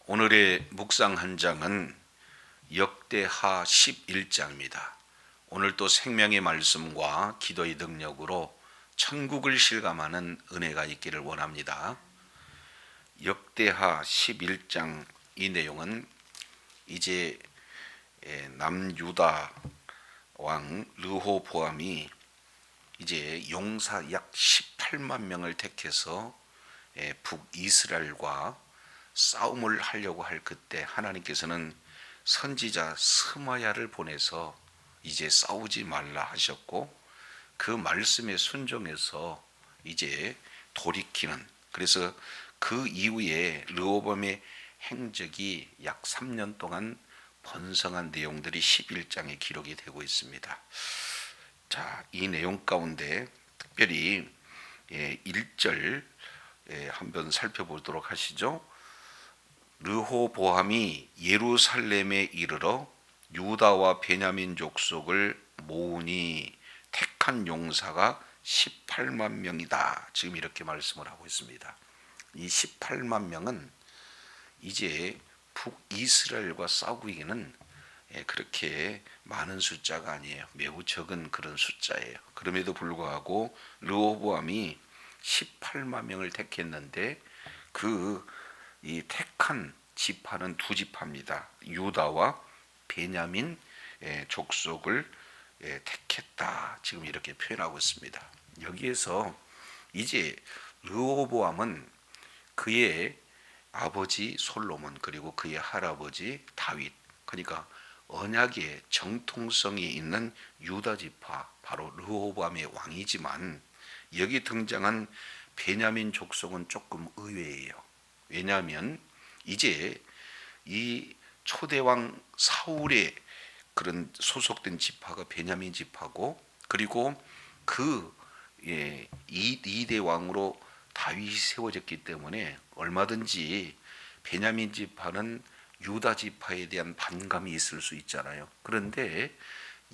오늘의 묵상 한 장은 역대하 11장입니다. 오늘 또 생명의 말씀과 기도의 능력으로 천국을 실감하는 은혜가 있기를 원합니다. 역대하 11장 이 내용은 이제 남유다 왕 르호보암이 이제 용사 약 18만 명을 택해서 북이스라엘과 싸움을 하려고 할 그때 하나님께서는 선지자 스마야를 보내서 이제 싸우지 말라 하셨고, 그 말씀에 순종해서 이제 돌이키는, 그래서 그 이후에 르호보암의 행적이 약 3년 동안 번성한 내용들이 11장에 기록이 되고 있습니다. 자, 이 내용 가운데 특별히 1절 한번 살펴보도록 하시죠. 르호보암이 예루살렘에 이르러 유다와 베냐민 족속을 모으니 택한 용사가 18만 명이다. 지금 이렇게 말씀을 하고 있습니다. 이 18만 명은 이제 북이스라엘과 싸우기에는 그렇게 많은 숫자가 아니에요. 매우 적은 그런 숫자예요. 그럼에도 불구하고 르호보암이 18만 명을 택했는데 이 택한 지파는 두 지파입니다. 유다와 베냐민 족속을 택했다. 지금 이렇게 표현하고 있습니다. 여기에서 이제 르호보암은 그의 아버지 솔로몬 그리고 그의 할아버지 다윗, 그러니까 언약의 정통성이 있는 유다 지파, 바로 르호보암의 왕이지만 여기 등장한 베냐민 족속은 조금 의외예요. 왜냐하면 이제 이 초대왕 사울의 그런 소속된 지파가 베냐민 지파고, 그리고 이대 왕으로 다윗이 세워졌기 때문에 얼마든지 베냐민 지파는 유다 지파에 대한 반감이 있을 수 있잖아요. 그런데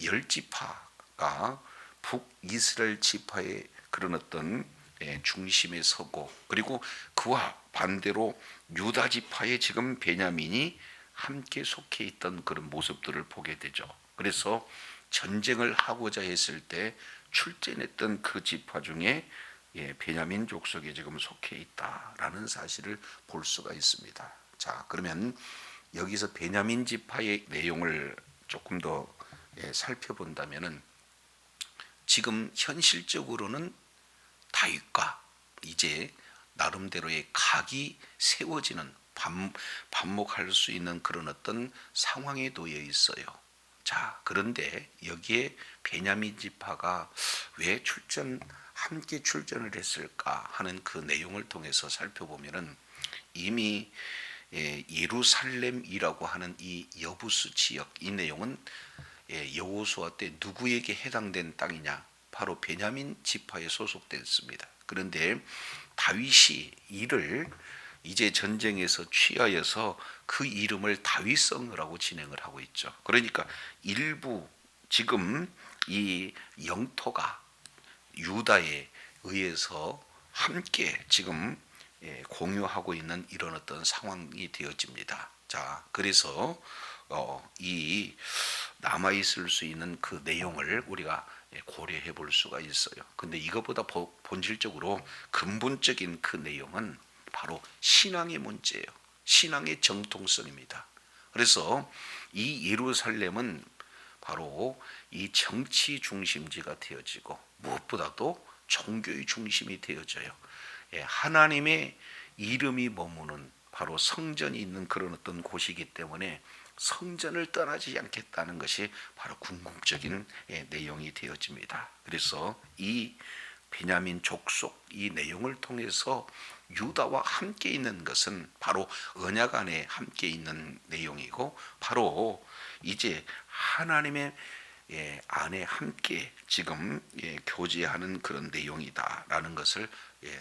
열 지파가 북이스라엘 지파의 그런 어떤 중심에 서고, 그리고 그와 반대로 유다 지파에 지금 베냐민이 함께 속해 있던 그런 모습들을 보게 되죠. 그래서 전쟁을 하고자 했을 때 출전했던 그 지파 중에 베냐민 족속에 지금 속해 있다라는 사실을 볼 수가 있습니다. 자, 그러면 여기서 베냐민 지파의 내용을 조금 더 살펴본다면은 지금 현실적으로는 다윗과 이제 나름대로의 각이 세워지는, 반목할 수 있는 그런 어떤 상황에 놓여 있어요. 자, 그런데 여기에 베냐민 지파가 왜 함께 출전을 했을까 하는 그 내용을 통해서 살펴보면은 이미 예루살렘이라고 하는 이 여부스 지역, 이 내용은 여호수아 때 누구에게 해당된 땅이냐? 바로 베냐민 지파에 소속됐습니다. 그런데 다윗이 이를 이제 전쟁에서 취하여서 그 이름을 다윗성이라고 진행을 하고 있죠. 그러니까 일부 지금 이 영토가 유다에 의해서 함께 지금 공유하고 있는 이런 어떤 상황이 되어집니다. 자, 그래서 이 남아있을 수 있는 그 내용을 우리가 고려해 볼 수가 있어요. 근데 이것보다 본질적으로 근본적인 그 내용은 바로 신앙의 문제예요. 신앙의 정통성입니다. 그래서 이 예루살렘은 바로 이 정치 중심지가 되어지고 무엇보다도 종교의 중심이 되어져요. 하나님의 이름이 머무는 바로 성전이 있는 그런 어떤 곳이기 때문에 성전을 떠나지 않겠다는 것이 바로 궁극적인 내용이 되어집니다. 그래서 이 베냐민 족속 이 내용을 통해서 유다와 함께 있는 것은 바로 언약 안에 함께 있는 내용이고, 바로 이제 하나님의 안에 함께 지금 교제하는 그런 내용이다라는 것을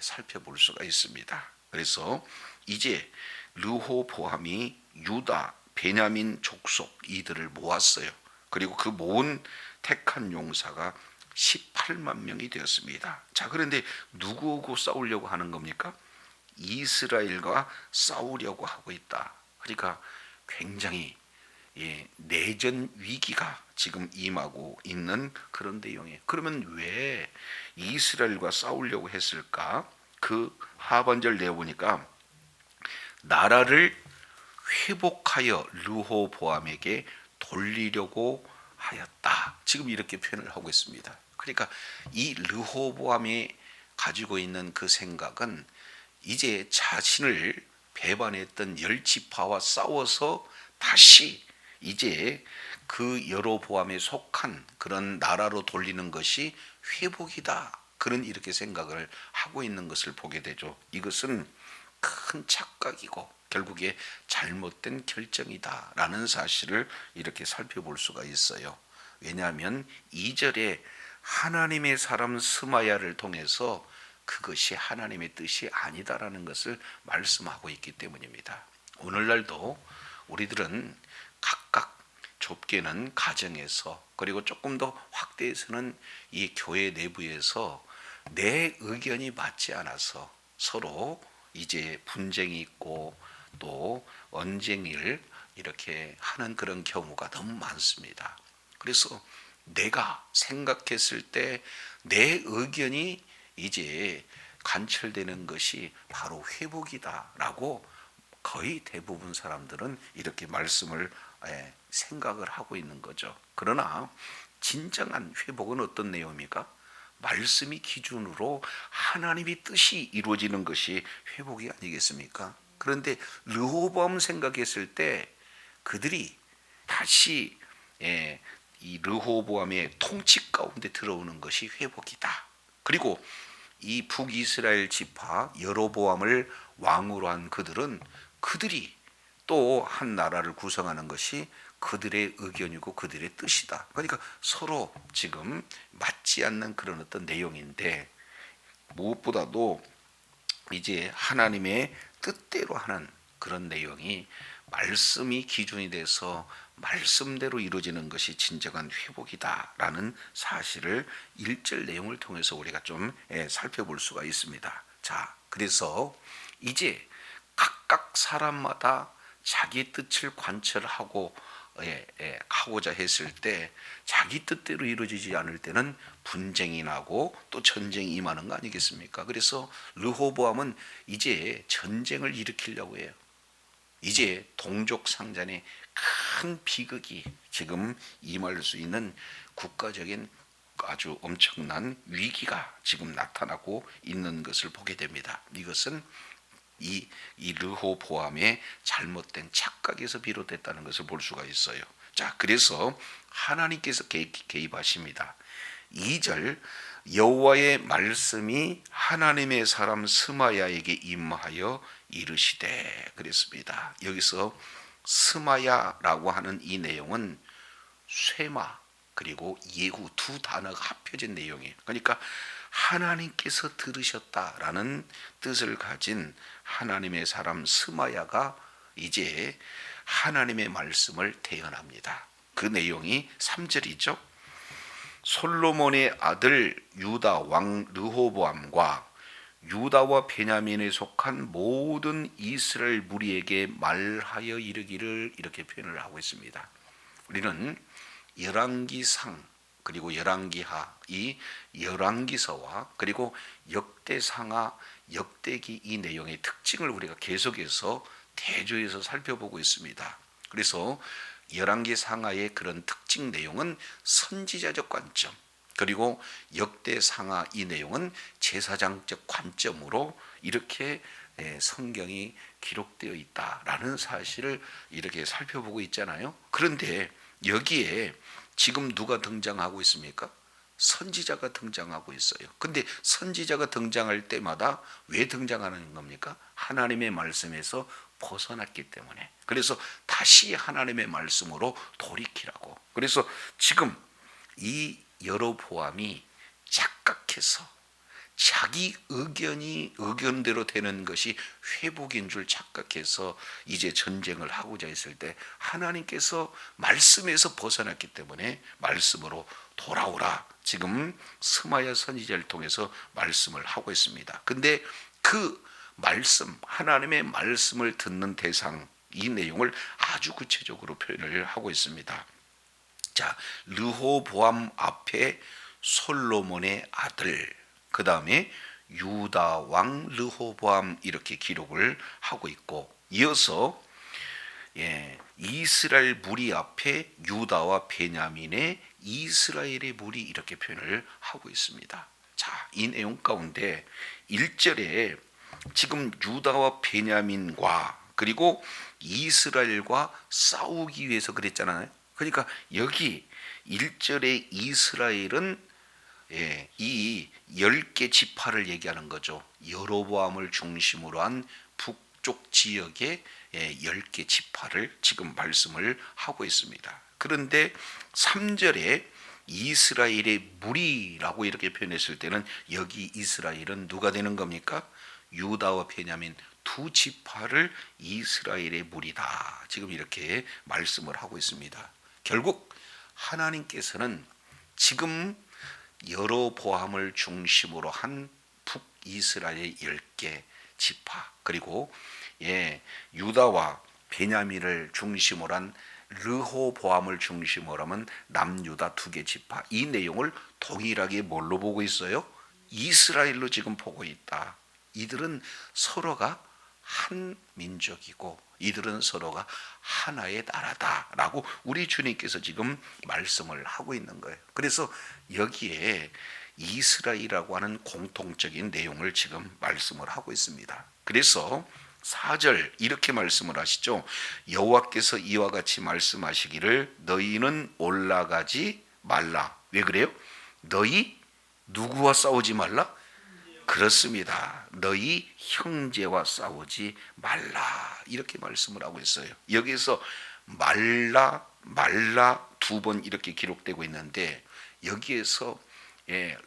살펴볼 수가 있습니다. 그래서 이제 르호보암이 유다, 베냐민 족속 이들을 모았어요. 그리고 그 모은 택한 용사가 18만 명이 되었습니다. 자, 그런데 누구하고 싸우려고 하는 겁니까? 이스라엘과 싸우려고 하고 있다. 그러니까 굉장히 내전 위기가 지금 임하고 있는 그런 내용이에요. 그러면 왜 이스라엘과 싸우려고 했을까? 그 하반절 내어보니까 나라를 회복하여 르호보암에게 돌리려고 하였다. 지금 이렇게 표현을 하고 있습니다. 그러니까 이 르호보암이 가지고 있는 그 생각은 이제 자신을 배반했던 열 지파와 싸워서 다시 이제 그 여로보암에 속한 그런 나라로 돌리는 것이 회복이다. 그런 이렇게 생각을 하고 있는 것을 보게 되죠. 이것은 큰 착각이고 결국에 잘못된 결정이다라는 사실을 이렇게 살펴볼 수가 있어요. 왜냐하면 2절에 하나님의 사람 스마야를 통해서 그것이 하나님의 뜻이 아니다라는 것을 말씀하고 있기 때문입니다. 오늘날도 우리들은 각각 좁게는 가정에서 그리고 조금 더 확대해서는 이 교회 내부에서 내 의견이 맞지 않아서 서로 이제 분쟁이 있고 또 언쟁을 이렇게 하는 그런 경우가 너무 많습니다. 그래서 내가 생각했을 때 내 의견이 이제 관철되는 것이 바로 회복이다라고 거의 대부분 사람들은 이렇게 말씀을 생각을 하고 있는 거죠. 그러나 진정한 회복은 어떤 내용입니까? 말씀이 기준으로 하나님의 뜻이 이루어지는 것이 회복이 아니겠습니까? 그런데 르호보암 생각했을 때 그들이 다시 이 르호보암의 통치 가운데 들어오는 것이 회복이다. 그리고 이 북이스라엘 지파 여로보암을 왕으로 한 그들이 또 한 나라를 구성하는 것이 그들의 의견이고 그들의 뜻이다. 그러니까 서로 지금 맞지 않는 그런 어떤 내용인데 무엇보다도 이제 하나님의 뜻대로 하는 그런 내용이 말씀이 기준이 돼서 말씀대로 이루어지는 것이 진정한 회복이다라는 사실을 1절 내용을 통해서 우리가 좀 살펴볼 수가 있습니다. 자, 그래서 이제 각각 사람마다 자기 뜻을 관철하고 하고자 했을 때 자기 뜻대로 이루어지지 않을 때는 분쟁이 나고 또 전쟁이 임하는 거 아니겠습니까? 그래서 르호보암은 이제 전쟁을 일으키려고 해요. 이제 동족 상잔의 큰 비극이 지금 임할 수 있는 국가적인 아주 엄청난 위기가 지금 나타나고 있는 것을 보게 됩니다. 이것은 이 르호보암의 잘못된 착각에서 비롯됐다는 것을 볼 수가 있어요. 자, 그래서 하나님께서 개입하십니다. 2절 여호와의 말씀이 하나님의 사람 스마야에게 임하여 이르시되 그랬습니다. 여기서 스마야라고 하는 이 내용은 쇠마 그리고 예후 두 단어가 합쳐진 내용이에요. 그러니까 하나님께서 들으셨다라는 뜻을 가진 하나님의 사람 스마야가 이제 하나님의 말씀을 대언합니다. 그 내용이 3절이죠. 솔로몬의 아들 유다 왕 르호보암과 유다와 베냐민에 속한 모든 이스라엘 무리에게 말하여 이르기를 이렇게 표현을 하고 있습니다. 우리는 열왕기상 그리고 열왕기하 이 열왕기서와 그리고 역대상하 역대기 이 내용의 특징을 우리가 계속해서 대조해서 살펴보고 있습니다. 그래서 열왕기상하의 그런 특징 내용은 선지자적 관점 그리고 역대상하 이 내용은 제사장적 관점으로 이렇게 성경이 기록되어 있다라는 사실을 이렇게 살펴보고 있잖아요. 그런데 여기에 지금 누가 등장하고 있습니까? 선지자가 등장하고 있어요. 근데 선지자가 등장할 때마다 왜 등장하는 겁니까? 하나님의 말씀에서 벗어났기 때문에. 그래서 다시 하나님의 말씀으로 돌이키라고. 그래서 지금 이 여로보암이 착각해서 자기 의견대로 되는 것이 회복인 줄 착각해서 이제 전쟁을 하고자 했을 때 하나님께서 말씀에서 벗어났기 때문에 말씀으로 돌아오라. 지금 스마야 선지자를 통해서 말씀을 하고 있습니다. 근데 그 말씀, 하나님의 말씀을 듣는 대상 이 내용을 아주 구체적으로 표현을 하고 있습니다. 자, 르호보암 앞에 솔로몬의 아들, 그 다음에 유다 왕 르호보암 이렇게 기록을 하고 있고, 이어서 이스라엘 무리 앞에 유다와 베냐민의 이스라엘의 무리 이렇게 표현을 하고 있습니다. 자, 이 내용 가운데 1절에 지금 유다와 베냐민과 그리고 이스라엘과 싸우기 위해서 그랬잖아요. 그러니까 여기 1절에 이스라엘은 이 10개 지파를 얘기하는 거죠. 여로보암을 중심으로 한 북쪽 지역의 10개 지파를 지금 말씀을 하고 있습니다. 그런데 3절에 이스라엘의 무리라고 이렇게 표현했을 때는 여기 이스라엘은 누가 되는 겁니까? 유다와 베냐민 두 지파를 이스라엘의 무리다. 지금 이렇게 말씀을 하고 있습니다. 결국 하나님께서는 지금 여로보암을 중심으로 한 북이스라엘 10개 지파, 그리고 유다와 베냐민을 중심으로 한 르호보암을 중심으로 하면 남유다 2개 지파, 이 내용을 동일하게 뭘로 보고 있어요? 이스라엘로 지금 보고 있다. 이들은 서로가 한 민족이고 이들은 서로가 하나의 나라다라고 우리 주님께서 지금 말씀을 하고 있는 거예요. 그래서 여기에 이스라엘이라고 하는 공통적인 내용을 지금 말씀을 하고 있습니다. 그래서 4절 이렇게 말씀을 하시죠. 여호와께서 이와 같이 말씀하시기를 너희는 올라가지 말라. 왜 그래요? 너희 누구와 싸우지 말라? 그렇습니다. 너희 형제와 싸우지 말라. 이렇게 말씀을 하고 있어요. 여기서 말라 2번 이렇게 기록되고 있는데 여기에서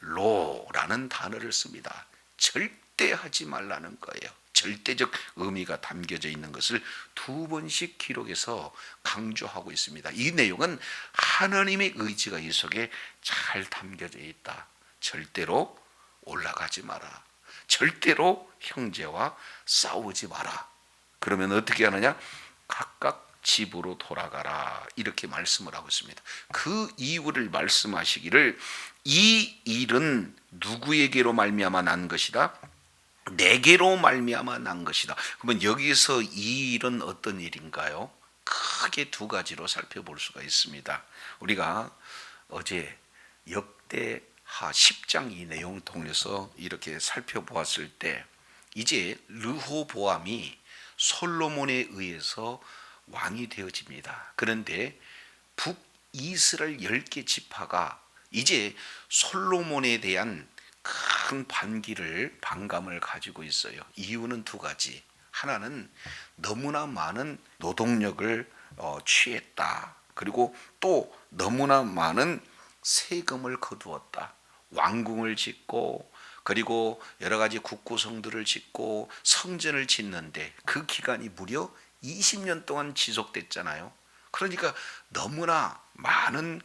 로라는 단어를 씁니다. 절대 하지 말라는 거예요. 절대적 의미가 담겨져 있는 것을 2번씩 기록해서 강조하고 있습니다. 이 내용은 하나님의 의지가 이 속에 잘 담겨져 있다. 절대로 올라가지 마라. 절대로 형제와 싸우지 마라. 그러면 어떻게 하느냐? 각각 집으로 돌아가라. 이렇게 말씀을 하고 있습니다. 그 이유를 말씀하시기를 이 일은 누구에게로 말미암아 난 것이다? 내게로 말미암아 난 것이다. 그러면 여기서 이 일은 어떤 일인가요? 크게 2가지로 살펴볼 수가 있습니다. 우리가 어제 역대 10장 이 내용 통해서 이렇게 살펴보았을 때 이제 르호보암이 솔로몬에 의해서 왕이 되어집니다. 그런데 북이스라엘 10개 지파가 이제 솔로몬에 대한 큰 반감을 가지고 있어요. 이유는 2가지. 하나는 너무나 많은 노동력을 취했다. 그리고 또 너무나 많은 세금을 거두었다. 왕궁을 짓고 그리고 여러 가지 국구성들을 짓고 성전을 짓는데 그 기간이 무려 20년 동안 지속됐잖아요. 그러니까 너무나 많은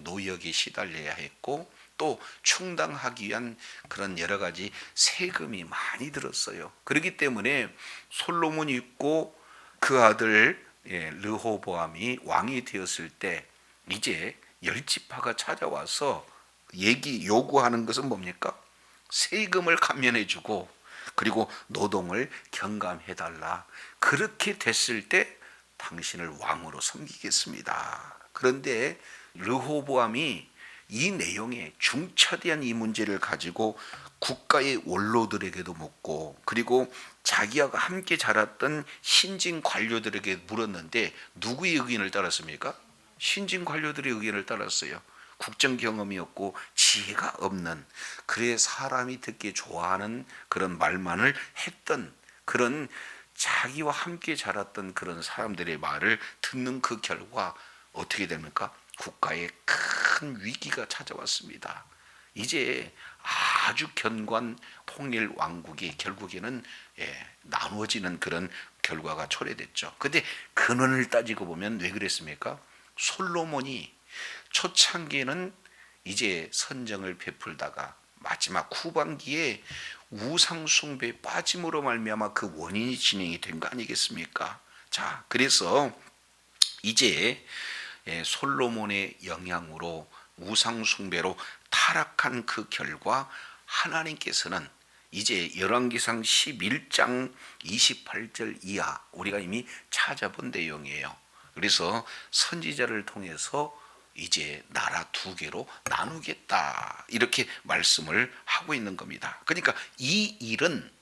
노역에 시달려야 했고 또 충당하기 위한 그런 여러 가지 세금이 많이 들었어요. 그렇기 때문에 솔로몬이 있고 그 아들 르호보암이 왕이 되었을 때 이제 10지파가 찾아와서 요구하는 것은 뭡니까? 세금을 감면해주고 그리고 노동을 경감해달라. 그렇게 됐을 때 당신을 왕으로 섬기겠습니다. 그런데 르호보암이 이 내용에 중차대한 이 문제를 가지고 국가의 원로들에게도 묻고 그리고 자기와 함께 자랐던 신진 관료들에게 물었는데 누구의 의견을 따랐습니까? 신진 관료들의 의견을 따랐어요. 국정 경험이 없고 지혜가 없는, 그래 사람이 듣기 좋아하는 그런 말만을 했던 그런 자기와 함께 자랐던 그런 사람들의 말을 듣는 그 결과 어떻게 됩니까? 국가에 큰 위기가 찾아왔습니다. 이제 아주 견고한 통일 왕국이 결국에는 나누어지는 그런 결과가 초래됐죠. 근데 근원을 따지고 보면 왜 그랬습니까? 솔로몬이 초창기에는 이제 선정을 베풀다가 마지막 후반기에 우상 숭배에 빠짐으로 말미암아 그 원인이 진행이 된 거 아니겠습니까? 자, 그래서 이제 솔로몬의 영향으로 우상 숭배로 타락한 그 결과 하나님께서는 이제 열왕기상 11장 28절 이하 우리가 이미 찾아본 내용이에요. 그래서 선지자를 통해서 이제 나라 두 개로 나누겠다 이렇게 말씀을 하고 있는 겁니다. 그러니까 이 일은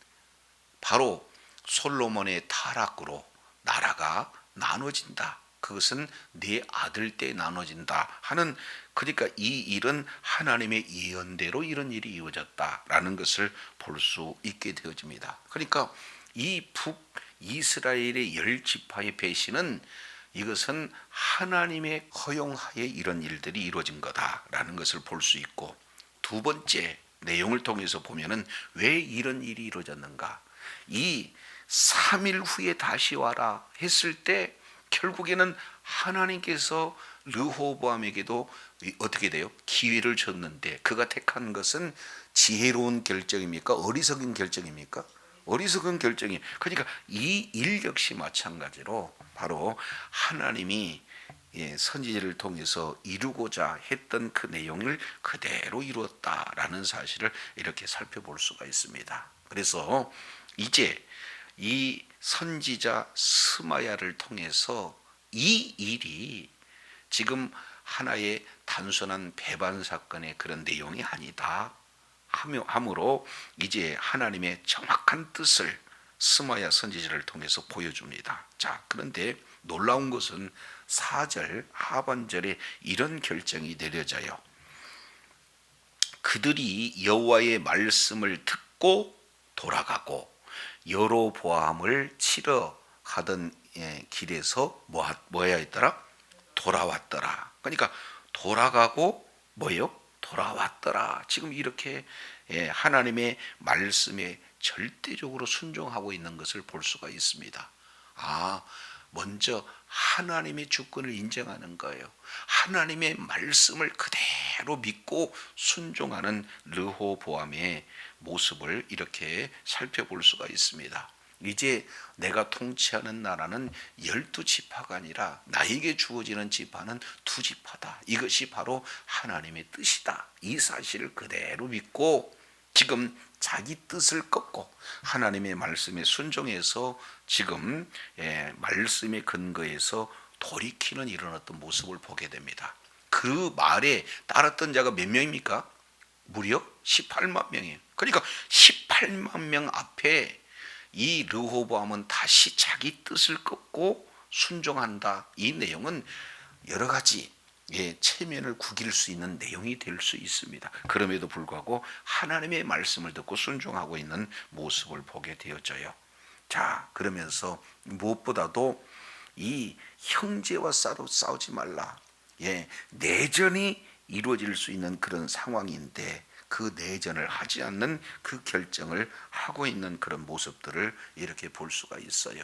바로 솔로몬의 타락으로 나라가 나눠진다. 그것은 네 아들 때 나눠진다 하는, 그러니까 이 일은 하나님의 예언대로 이런 일이 이루어졌다라는 것을 볼 수 있게 되어집니다. 그러니까 이 북이스라엘의 10지파의 배신은 이것은 하나님의 허용하에 이런 일들이 이루어진 거다라는 것을 볼 수 있고, 두 번째 내용을 통해서 보면은 왜 이런 일이 이루어졌는가, 이 3일 후에 다시 와라 했을 때 결국에는 하나님께서 르호보암에게도 어떻게 돼요? 기회를 줬는데 그가 택한 것은 지혜로운 결정입니까? 어리석은 결정입니까? 어리석은 결정이. 그러니까 이 일 역시 마찬가지로 바로 하나님이 선지자를 통해서 이루고자 했던 그 내용을 그대로 이루었다라는 사실을 이렇게 살펴볼 수가 있습니다. 그래서 이제 이 선지자 스마야를 통해서 이 일이 지금 하나의 단순한 배반 사건의 그런 내용이 아니다 함으로 이제 하나님의 정확한 뜻을 스마야 선지자를 통해서 보여줍니다. 자, 그런데 놀라운 것은 4절 하반절에 이런 결정이 내려져요. 그들이 여호와의 말씀을 듣고 돌아가고 여로보암을 치러 가던 길에서 뭐야 했더라? 돌아왔더라. 그러니까 돌아가고 뭐요? 돌아왔더라. 지금 이렇게 하나님의 말씀에 절대적으로 순종하고 있는 것을 볼 수가 있습니다. 먼저 하나님의 주권을 인정하는 거예요. 하나님의 말씀을 그대로 믿고 순종하는 르호보암의 모습을 이렇게 살펴볼 수가 있습니다. 이제 내가 통치하는 나라는 12지파가 아니라 나에게 주어지는 지파는 2지파다. 이것이 바로 하나님의 뜻이다. 이 사실을 그대로 믿고 지금 자기 뜻을 꺾고 하나님의 말씀에 순종해서 지금 말씀의 근거에서 돌이키는 이런 어떤 모습을 보게 됩니다. 그 말에 따랐던 자가 몇 명입니까? 무려 18만 명이에요. 그러니까 18만 명 앞에 이 르호보암은 다시 자기 뜻을 꺾고 순종한다. 이 내용은 여러 가지 체면을 구길 수 있는 내용이 될 수 있습니다. 그럼에도 불구하고 하나님의 말씀을 듣고 순종하고 있는 모습을 보게 되어져요. 자, 그러면서 무엇보다도 이 형제와 싸우지 말라. 내전이 이루어질 수 있는 그런 상황인데 그 내전을 하지 않는 그 결정을 하고 있는 그런 모습들을 이렇게 볼 수가 있어요.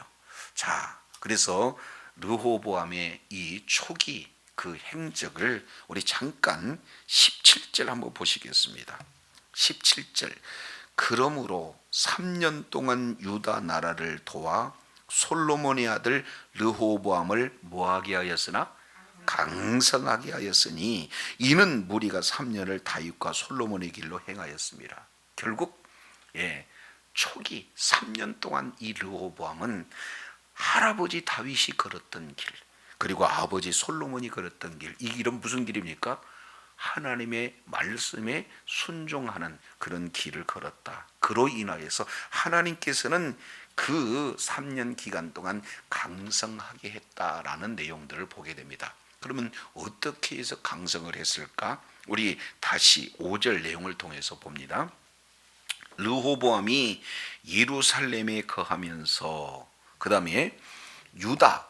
자, 그래서 르호보암의 이 초기 그 행적을 우리 잠깐 17절 한번 보시겠습니다. 17절. 그러므로 3년 동안 유다 나라를 도와 솔로몬의 아들 르호보암을 뭐하게 하였으나 강성하게 하였으니 이는 무리가 3년을 다윗과 솔로몬의 길로 행하였습니다. 결국 초기 3년 동안 이 르호보암은 할아버지 다윗이 걸었던 길, 그리고 아버지 솔로몬이 걸었던 길, 이 길은 무슨 길입니까? 하나님의 말씀에 순종하는 그런 길을 걸었다. 그로 인하여서 하나님께서는 그 3년 기간 동안 강성하게 했다라는 내용들을 보게 됩니다. 그러면 어떻게 해서 강성을 했을까? 우리 다시 5절 내용을 통해서 봅니다. 르호보암이 예루살렘에 거하면서 그 다음에 유다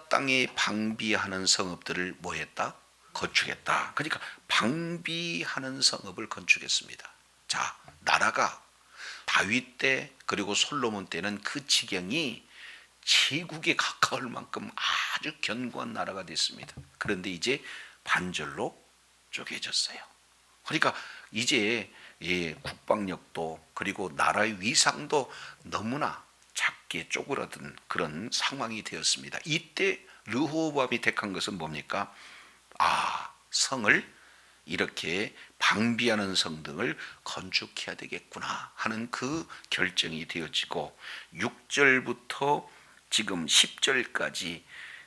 땅에 방비하는 성읍들을 뭐 했다? 건축했다. 그러니까 방비하는 성읍을 건축했습니다. 자, 나라가 다윗 때 그리고 솔로몬 때는 그 지경이 제국에 가까울 만큼 아주 견고한 나라가 됐습니다. 그런데 이제 반절로 쪼개졌어요. 그러니까 이제 국방력도 그리고 나라의 위상도 너무나 밖에 쪼그라든 그런 상황이 되었습니다. 이때 르호보암이 택한 것은 뭡니까? 성을 이렇게 방비하는 성등을 건축해야 되겠구나 하는 그 결정이 되어지고 6절부터 지금 10절까지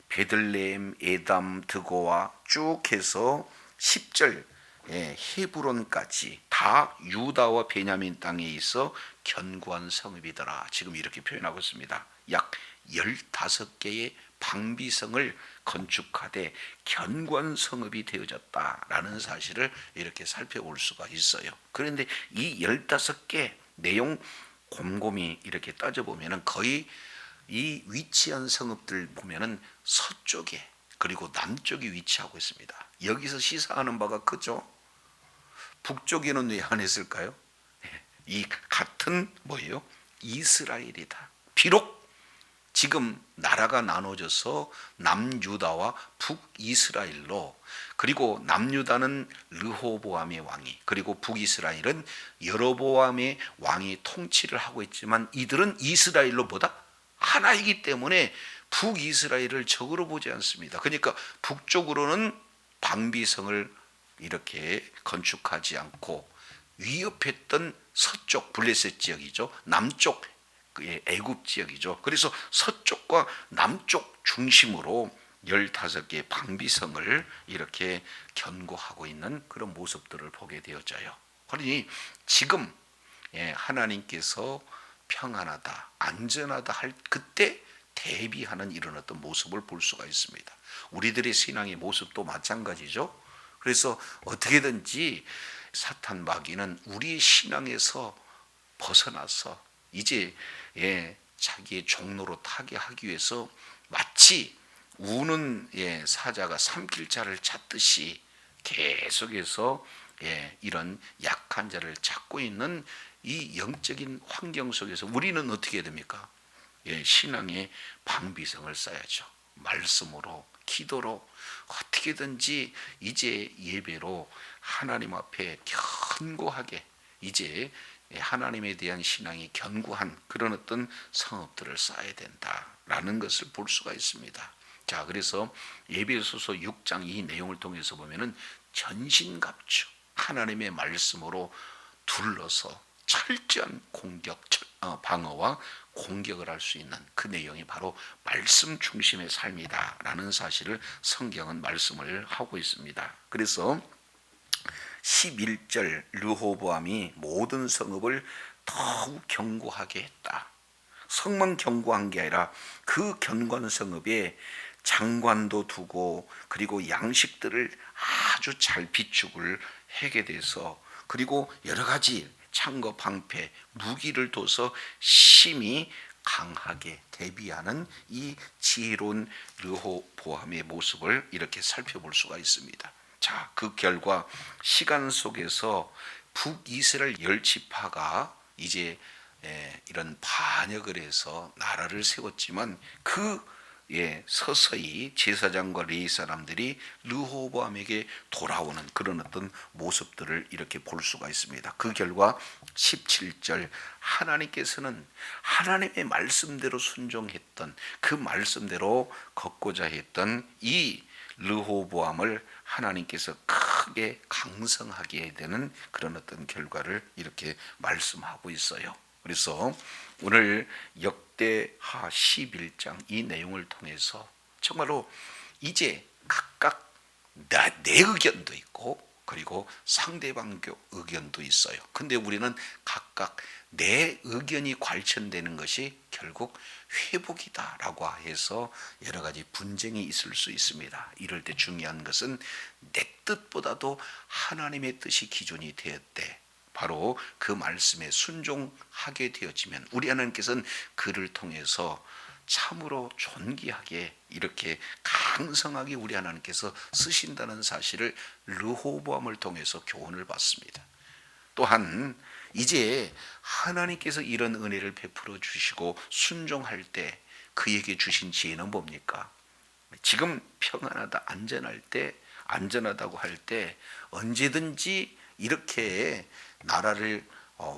베들레헴, 에담, 드고와 쭉 해서 10절 헤브론까지 다 유다와 베냐민 땅에 있어 견고한 성읍이더라. 지금 이렇게 표현하고 있습니다. 약 15개의 방비성을 건축하되 견고한 성읍이 되어졌다라는 사실을 이렇게 살펴볼 수가 있어요. 그런데 이 15개 내용 곰곰이 이렇게 따져보면 거의 이 위치한 성읍들 보면은 서쪽에 그리고 남쪽에 위치하고 있습니다. 여기서 시사하는 바가 크죠. 북쪽에는 왜 안 했을까요? 이 같은 뭐예요? 이스라엘이다. 비록 지금 나라가 나눠져서 남유다와 북이스라엘로, 그리고 남유다는 르호보암의 왕이, 그리고 북이스라엘은 여로보암의 왕이 통치를 하고 있지만 이들은 이스라엘로 보다 하나이기 때문에 북이스라엘을 적으로 보지 않습니다. 그러니까 북쪽으로는 방비성을 이렇게 건축하지 않고 위협했던 서쪽 블레셋 지역이죠. 남쪽 애굽 지역이죠. 그래서 서쪽과 남쪽 중심으로 15개 방비성을 이렇게 견고하고 있는 그런 모습들을 보게 되어져요. 그러니 지금 하나님께서 평안하다, 안전하다 할 그때 대비하는 이런 어떤 모습을 볼 수가 있습니다. 우리들의 신앙의 모습도 마찬가지죠. 그래서 어떻게든지 사탄 마귀는 우리의 신앙에서 벗어나서 이제 자기의 종로로 타게 하기 위해서 마치 우는 사자가 삼킬 자를 찾듯이 계속해서 이런 약한 자를 찾고 있는 이 영적인 환경 속에서 우리는 어떻게 해야 됩니까? 신앙의 방비성을 쌓아야죠. 말씀으로, 기도로, 어떻게든지 이제 예배로 하나님 앞에 견고하게 이제 하나님에 대한 신앙이 견고한 그런 어떤 성읍들을 쌓아야 된다라는 것을 볼 수가 있습니다. 자, 그래서 에베소서 6장 이 내용을 통해서 보면은 전신갑주 하나님의 말씀으로 둘러서 철저한 방어와 공격을 할 수 있는 그 내용이 바로 말씀 중심의 삶이다라는 사실을 성경은 말씀을 하고 있습니다. 그래서 11절 르호보암이 모든 성읍을 더욱 견고하게 했다. 성만 견고한 게 아니라 그 견고한 성읍에 장관도 두고 그리고 양식들을 아주 잘 비축을 하게 돼서, 그리고 여러 가지 창거 방패 무기를 둬서 심히 강하게 대비하는 이 지혜로운 르호보암의 모습을 이렇게 살펴볼 수가 있습니다. 자, 그 결과 시간 속에서 북이스라엘 10지파가 이제 이런 반역을 해서 나라를 세웠지만 서서히 제사장과 레위 사람들이 르호보암에게 돌아오는 그런 어떤 모습들을 이렇게 볼 수가 있습니다. 그 결과 17절 하나님께서는 하나님의 말씀대로 순종했던 그 말씀대로 걷고자 했던 이 르호보암을 하나님께서 크게 강성하게 되는 그런 어떤 결과를 이렇게 말씀하고 있어요. 그래서 오늘 역대하 11장 이 내용을 통해서 정말로 이제 각각 내 의견도 있고 그리고 상대방 의견도 있어요. 근데 우리는 각각 내 의견이 관철되는 것이 결국 회복이다라고 해서 여러 가지 분쟁이 있을 수 있습니다. 이럴 때 중요한 것은 내 뜻보다도 하나님의 뜻이 기준이 되었대. 바로 그 말씀에 순종하게 되어지면 우리 하나님께서는 그를 통해서 참으로 존귀하게 이렇게 강성하게 우리 하나님께서 쓰신다는 사실을 르호보암을 통해서 교훈을 받습니다. 또한 이제 하나님께서 이런 은혜를 베풀어 주시고 순종할 때 그에게 주신 지혜는 뭡니까? 지금 평안하다, 안전하다고 할 때 언제든지 이렇게 나라를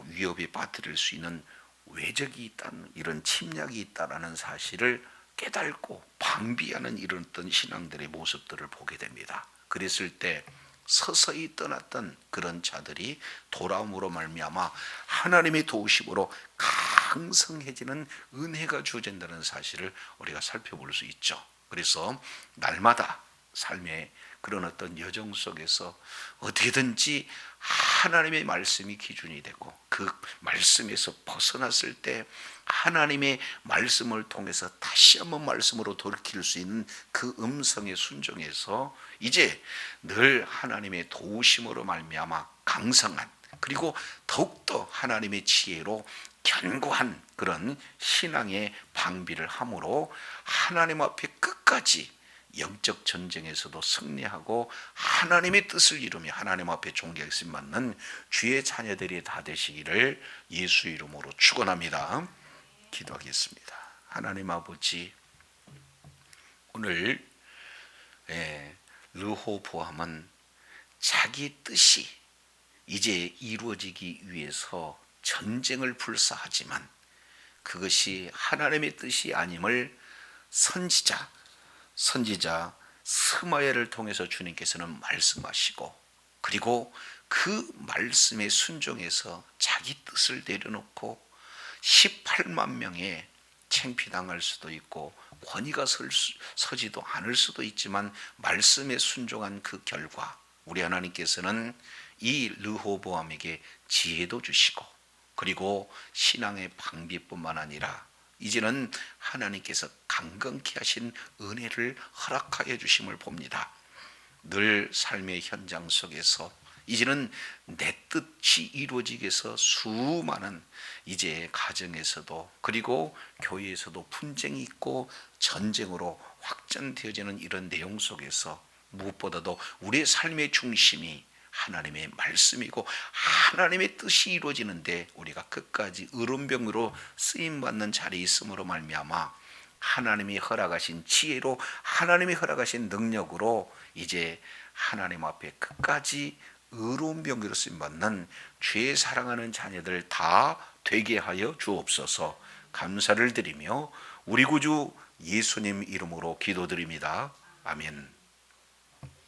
위협에 빠뜨릴 수 있는 외적이 있다는, 이런 침략이 있다라는 사실을 깨닫고 방비하는 이런 어떤 신앙들의 모습들을 보게 됩니다. 그랬을 때 서서히 떠났던 그런 자들이 돌아옴으로 말미암아 하나님의 도우심으로 강성해지는 은혜가 주어진다는 사실을 우리가 살펴볼 수 있죠. 그래서 날마다 삶의 그런 어떤 여정 속에서 어떻게든지 하나님의 말씀이 기준이 되고, 그 말씀에서 벗어났을 때 하나님의 말씀을 통해서 다시 한번 말씀으로 돌이킬 수 있는 그 음성에 순종해서 이제 늘 하나님의 도우심으로 말미암아 강성한, 그리고 더욱더 하나님의 지혜로 견고한 그런 신앙의 방비를 함으로 하나님 앞에 끝까지 영적 전쟁에서도 승리하고 하나님의 뜻을 이루며 하나님 앞에 존귀하게 쓰임받는 주의 자녀들이 다 되시기를 예수 이름으로 축원합니다. 기도하겠습니다. 하나님 아버지, 오늘 르호보암은 자기 뜻이 이제 이루어지기 위해서 전쟁을 불사하지만 그것이 하나님의 뜻이 아님을 선지자 스마야를 통해서 주님께서는 말씀하시고, 그리고 그 말씀에 순종해서 자기 뜻을 내려놓고 18만 명의 창피당할 수도 있고 권위가 서지도 않을 수도 있지만 말씀에 순종한 그 결과 우리 하나님께서는 이 르호보암에게 지혜도 주시고, 그리고 신앙의 방비뿐만 아니라 이제는 하나님께서 강건케 하신 은혜를 허락하여 주심을 봅니다. 늘 삶의 현장 속에서 이제는 내 뜻이 이루어지기 위해서 수많은 이제 가정에서도 그리고 교회에서도 분쟁이 있고 전쟁으로 확전되어지는 이런 내용 속에서 무엇보다도 우리의 삶의 중심이 하나님의 말씀이고 하나님의 뜻이 이루어지는데 우리가 끝까지 의론병으로 쓰임받는 자리에 있음으로 말미암아 하나님이 허락하신 지혜로, 하나님이 허락하신 능력으로 이제 하나님 앞에 끝까지 의로운 병기로 쓰임받는 죄 사랑하는 자녀들 다 되게 하여 주옵소서. 감사를 드리며 우리 구주 예수님 이름으로 기도드립니다. 아멘.